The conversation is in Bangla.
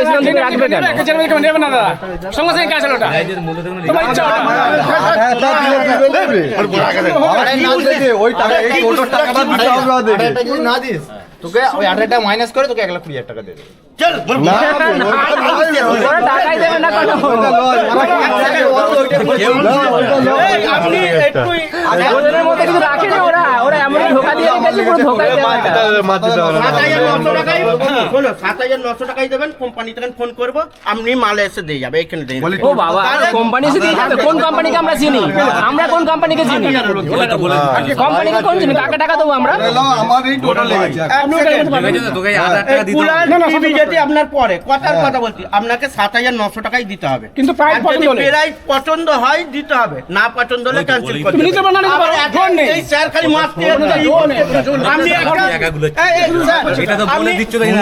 বলেছিলাম তুমি রাখবে কেন? নেবে না দাদা, সঙ্গে সঙ্গে ক্যান্সেল ওটা। তোমার ইচ্ছা ওই টাকা এই টোটোর টাকাটা দিতে হবে ওদেরকে। যদি না দিস তোকে ওই 18 টাকা মাইনাস করে তোকে 1,20,000 টাকা দেবে। ওরা টাকাই দেবে না কেন? ওদের মধ্যে কিছু রাখে না ওরা, ওরা এমনই ধোকা দিয়ে রেখেছে, পুরো ধোকাই দেওয়া। 7,900 টাকাই দেবেন, কোম্পানি থেকে ফোন করবো, আপনি মালে এসে দিয়ে যাবে, এখানে দিয়ে যাবে। ও বাবা, কোম্পানি এসে দিয়ে যাবে? কোন কোম্পানিকে আমরা চিনি? আমরা কোন কোম্পানিকে চিনি? কোম্পানিকে কোন চিনি? কাকে টাকা দেবো আমরা? আমার এই টোটাল লেগেছে। আপনার পরে কথার কথা বলছি, আপনাকে 7,900 টাকাই দিতে হবে, কিন্তু প্রাইস পছন্দ হলে। প্রাইস পছন্দ হয় দিতে হবে, না পছন্দ হলে ক্যান্সেল করতে তুমি নিতে পারো না, নিতে পারো, জোর নেই। এই স্যার খালি মাছ দিয়ে আপনি একটা- এটা তো বলে দিচ্ছ তাই না?